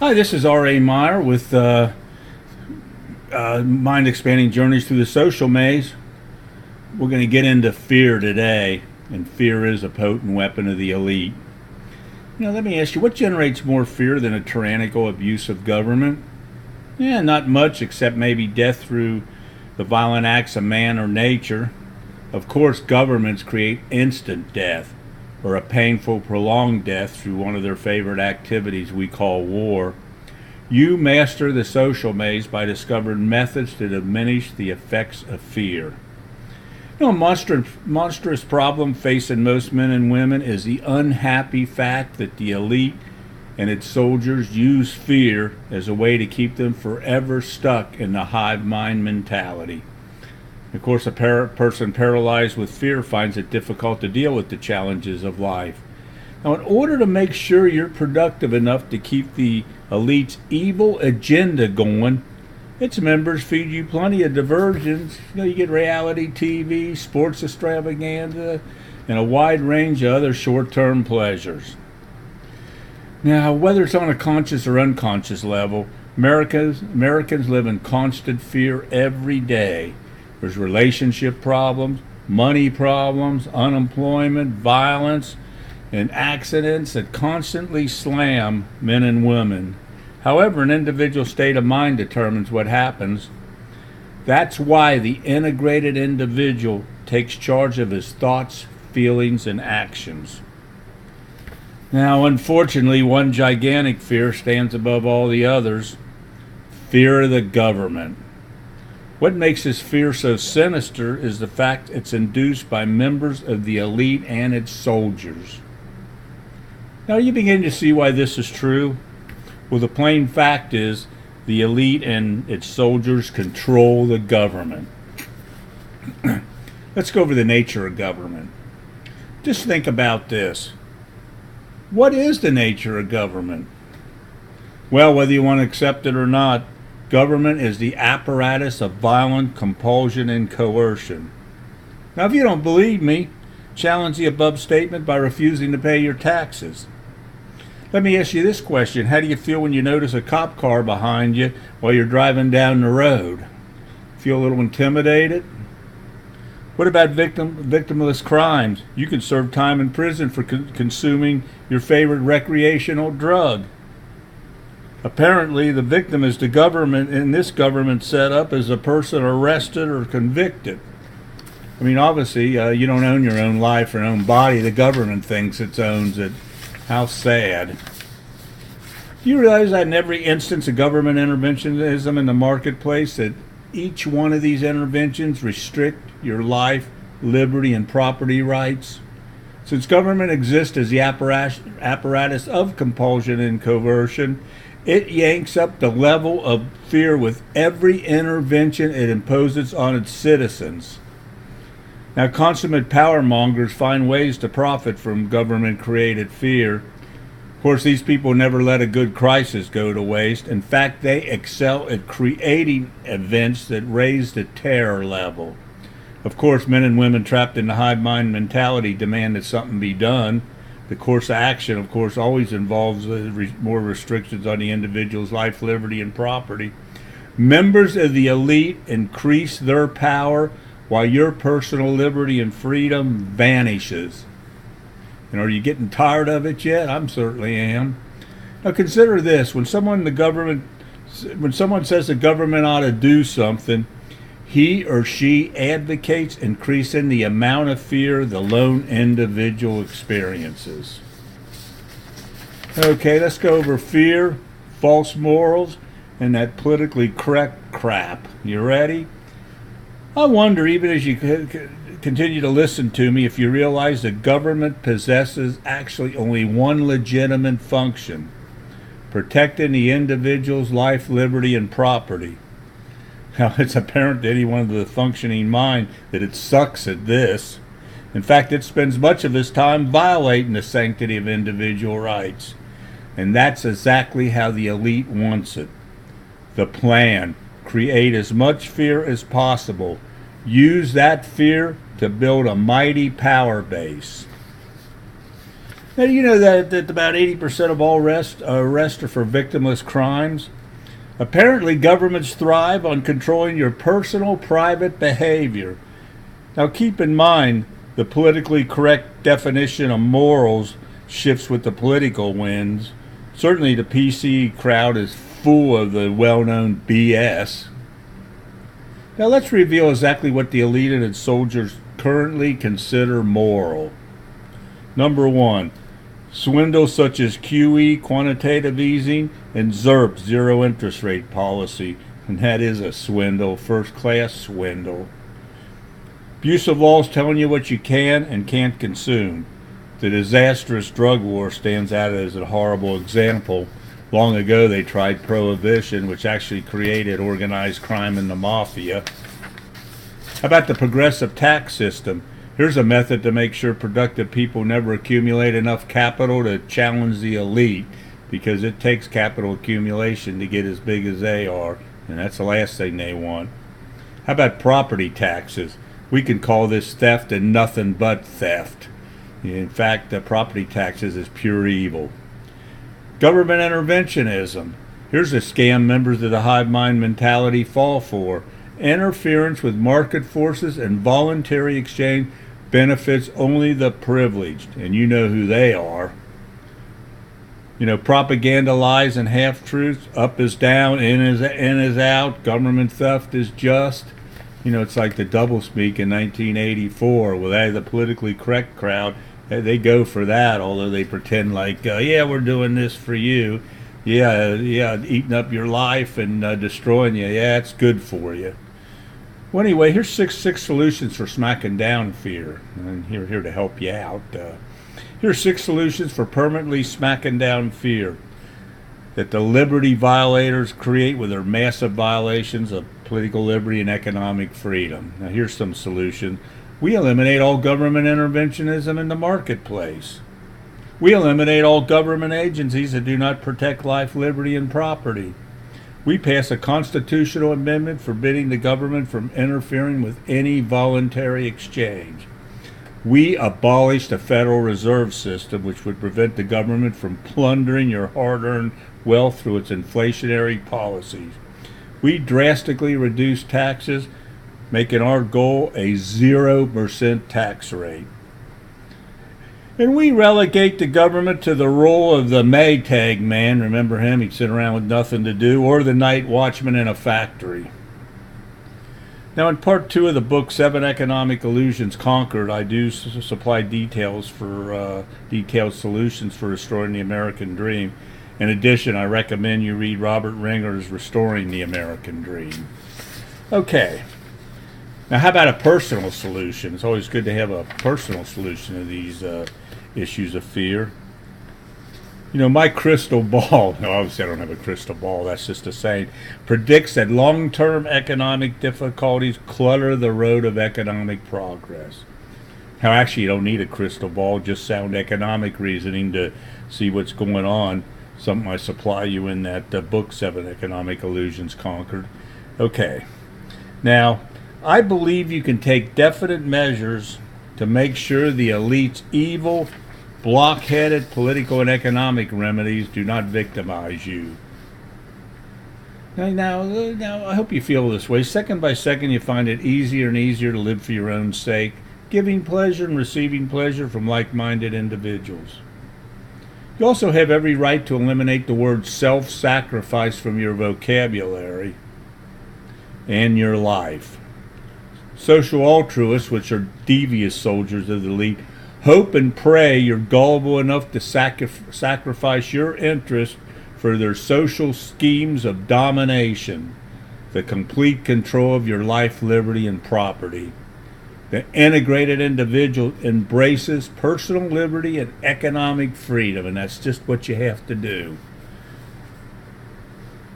Hi, this is R.A. Meyer with Mind Expanding Journeys Through the Social Maze. We're going to get into fear today, and fear is a potent weapon of the elite. Let me ask you, what generates more fear than a tyrannical, abusive government? Yeah, not much, except maybe death through the violent acts of man or nature. Of course, governments create instant death, or a painful, prolonged death through one of their favorite activities we call war. You master the social maze by discovering methods to diminish the effects of fear. A monstrous problem facing most men and women is the unhappy fact that the elite and its soldiers use fear as a way to keep them forever stuck in the hive mind mentality. Of course, a person paralyzed with fear finds it difficult to deal with the challenges of life. Now, in order to make sure you're productive enough to keep the elite's evil agenda going, its members feed you plenty of diversions. You get reality TV, sports extravaganza, and a wide range of other short-term pleasures. Now, whether it's on a conscious or unconscious level, Americans live in constant fear every day. There's relationship problems, money problems, unemployment, violence, and accidents that constantly slam men and women. However, an individual's state of mind determines what happens. That's why the integrated individual takes charge of his thoughts, feelings, and actions. Now, unfortunately, one gigantic fear stands above all the others: fear of the government. What makes this fear so sinister is the fact it's induced by members of the elite and its soldiers. Now, you begin to see why this is true. Well, the plain fact is the elite and its soldiers control the government. Let's go over the nature of government. Just think about this. What is the nature of government? Well, whether you want to accept it or not, government is the apparatus of violent compulsion and coercion. Now, if you don't believe me, challenge the above statement by refusing to pay your taxes. Let me ask you this question. How do you feel when you notice a cop car behind you while you're driving down the road? Feel a little intimidated? What about victimless crimes? You can serve time in prison for consuming your favorite recreational drug. Apparently, the victim is the government, in this government setup, is a person arrested or convicted. I mean, obviously, you don't own your own life or own body. The government thinks it owns it. How sad. Do you realize that in every instance of government interventionism in the marketplace, that each one of these interventions restrict your life, liberty, and property rights? Since government exists as the apparatus of compulsion and coercion, it yanks up the level of fear with every intervention it imposes on its citizens. Now, consummate power mongers find ways to profit from government-created fear. Of course, these people never let a good crisis go to waste. In fact, they excel at creating events that raise the terror level. Of course, men and women trapped in the hive mind mentality demand that something be done. The course of action, of course, always involves more restrictions on the individual's life, liberty, and property. Members of the elite increase their power while your personal liberty and freedom vanishes. And are you getting tired of it yet? I certainly am. Now consider this: when someone says the government ought to do something, he or she advocates increasing the amount of fear the lone individual experiences. Okay, let's go over fear, false morals, and that politically correct crap. You ready? I wonder, even as you continue to listen to me, if you realize that government possesses actually only one legitimate function: protecting the individual's life, liberty, and property. Now, it's apparent to anyone with a functioning mind that it sucks at this. In fact, it spends much of its time violating the sanctity of individual rights. And that's exactly how the elite wants it. The plan: create as much fear as possible. Use that fear to build a mighty power base. Now, you know that about 80% of all arrests are for victimless crimes. Apparently, governments thrive on controlling your personal, private behavior. Now, keep in mind the politically correct definition of morals shifts with the political winds. Certainly, the PC crowd is full of the well known BS. Now, let's reveal exactly what the elite and its soldiers currently consider moral. Number one, swindles such as QE, quantitative easing, and ZIRP, zero interest rate policy. And that is a swindle, first class swindle. Abuse of laws telling you what you can and can't consume. The disastrous drug war stands out as a horrible example. Long ago they tried prohibition, which actually created organized crime and the mafia. How about the progressive tax system? Here's a method to make sure productive people never accumulate enough capital to challenge the elite, because it takes capital accumulation to get as big as they are, and that's the last thing they want. How about property taxes? We can call this theft and nothing but theft. In fact, the property taxes is pure evil. Government interventionism. Here's a scam members of the hive mind mentality fall for. Interference with market forces and voluntary exchange benefits only the privileged, and you know who they are. You know, propaganda, lies, and half-truths. Up is down, in is out. Government theft is just. You know, it's like the doublespeak in 1984. Well, they, the politically correct crowd, they go for that, although they pretend like, yeah, we're doing this for you. Yeah, eating up your life and destroying you. Yeah, it's good for you. Well, anyway, here's six solutions for smacking down fear. And here to help you out. Here's 6 solutions for permanently smacking down fear that the liberty violators create with their massive violations of political liberty and economic freedom. Now, here's some solutions. We eliminate all government interventionism in the marketplace. We eliminate all government agencies that do not protect life, liberty, and property. We pass a constitutional amendment forbidding the government from interfering with any voluntary exchange. We abolish the Federal Reserve System, which would prevent the government from plundering your hard-earned wealth through its inflationary policies. We drastically reduce taxes, making our goal a 0% tax rate. And we relegate the government to the role of the Maytag man. Remember him? He'd sit around with nothing to do, or the night watchman in a factory. Now, in part 2 of the book, 7 Economic Illusions Conquered, I do supply details for detailed solutions for restoring the American dream. In addition, I recommend you read Robert Ringer's Restoring the American Dream. Okay. Now, how about a personal solution? It's always good to have a personal solution to these issues of fear. You know, my crystal ball, no, obviously I don't have a crystal ball, that's just a saying, predicts that long-term economic difficulties clutter the road of economic progress. Now, actually, you don't need a crystal ball, just sound economic reasoning to see what's going on. Something I supply you in that book, 7 Economic Illusions Conquered. Okay. Now, I believe you can take definite measures to make sure the elite's evil, block-headed political and economic remedies do not victimize you. Now, I hope you feel this way. Second by second, you find it easier and easier to live for your own sake, giving pleasure and receiving pleasure from like-minded individuals. You also have every right to eliminate the word self-sacrifice from your vocabulary and your life. Social altruists, which are devious soldiers of the elite, hope and pray you're gullible enough to sacrifice your interest for their social schemes of domination, the complete control of your life, liberty, and property. The integrated individual embraces personal liberty and economic freedom, and that's just what you have to do.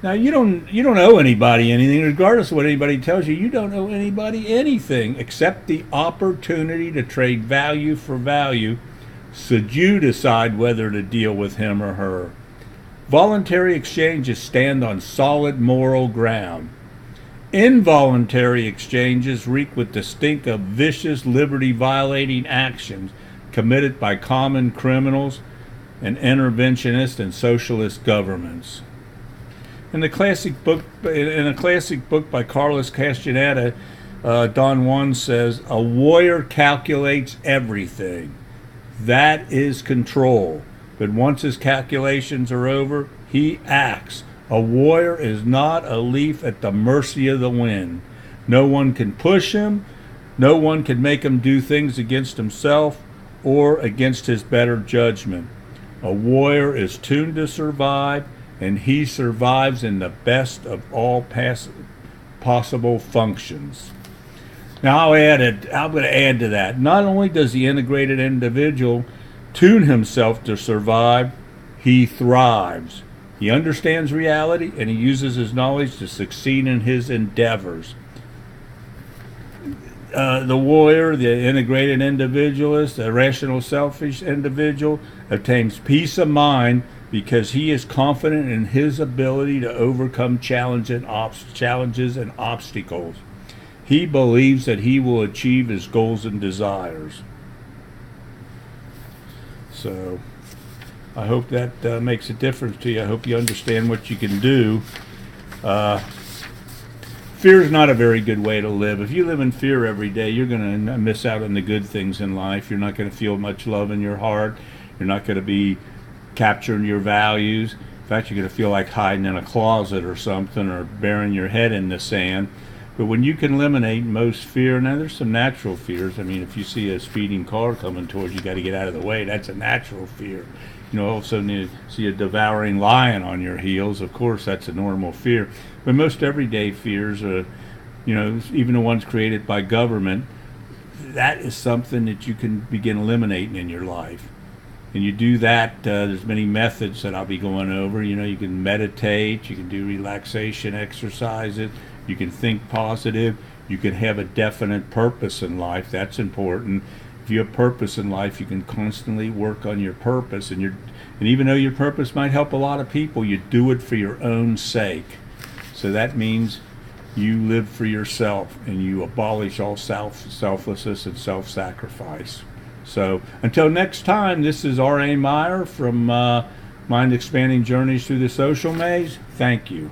Now, you don't owe anybody anything, regardless of what anybody tells you. You don't owe anybody anything except the opportunity to trade value for value, should you decide whether to deal with him or her. Voluntary exchanges stand on solid moral ground. Involuntary exchanges reek with the stink of vicious, liberty-violating actions committed by common criminals and interventionist and socialist governments. In a classic book by Carlos Castaneda, Don Juan says, "A warrior calculates everything. That is control. But once his calculations are over, he acts. A warrior is not a leaf at the mercy of the wind. No one can push him. No one can make him do things against himself or against his better judgment. A warrior is tuned to survive, and he survives in the best of all possible functions." Now I'm going to add to that. Not only does the integrated individual tune himself to survive, he thrives. He understands reality, and he uses his knowledge to succeed in his endeavors. The warrior, the integrated individualist, the rational selfish individual obtains peace of mind because he is confident in his ability to overcome challenges and obstacles. He believes that he will achieve his goals and desires. So I hope that makes a difference to you. I hope you understand what you can do. Fear is not a very good way to live. If you live in fear every day, you're going to miss out on the good things in life. You're not going to feel much love in your heart. You're not going to be capturing your values. In fact, you're going to feel like hiding in a closet or something, or burying your head in the sand. But when you can eliminate most fear, now there's some natural fears. I mean, if you see a speeding car coming towards you, you got to get out of the way. That's a natural fear. You know, all of a sudden you see a devouring lion on your heels. Of course, that's a normal fear. But most everyday fears are, you know, even the ones created by government, that is something that you can begin eliminating in your life. And you do that, there's many methods that I'll be going over. You know, you can meditate, you can do relaxation exercises, you can think positive, you can have a definite purpose in life. That's important. If you have purpose in life, you can constantly work on your purpose. And even though your purpose might help a lot of people, you do it for your own sake. So that means you live for yourself and you abolish all selflessness and self-sacrifice. So until next time, this is R.A. Meyer from Mind Expanding Journeys Through the Social Maze. Thank you.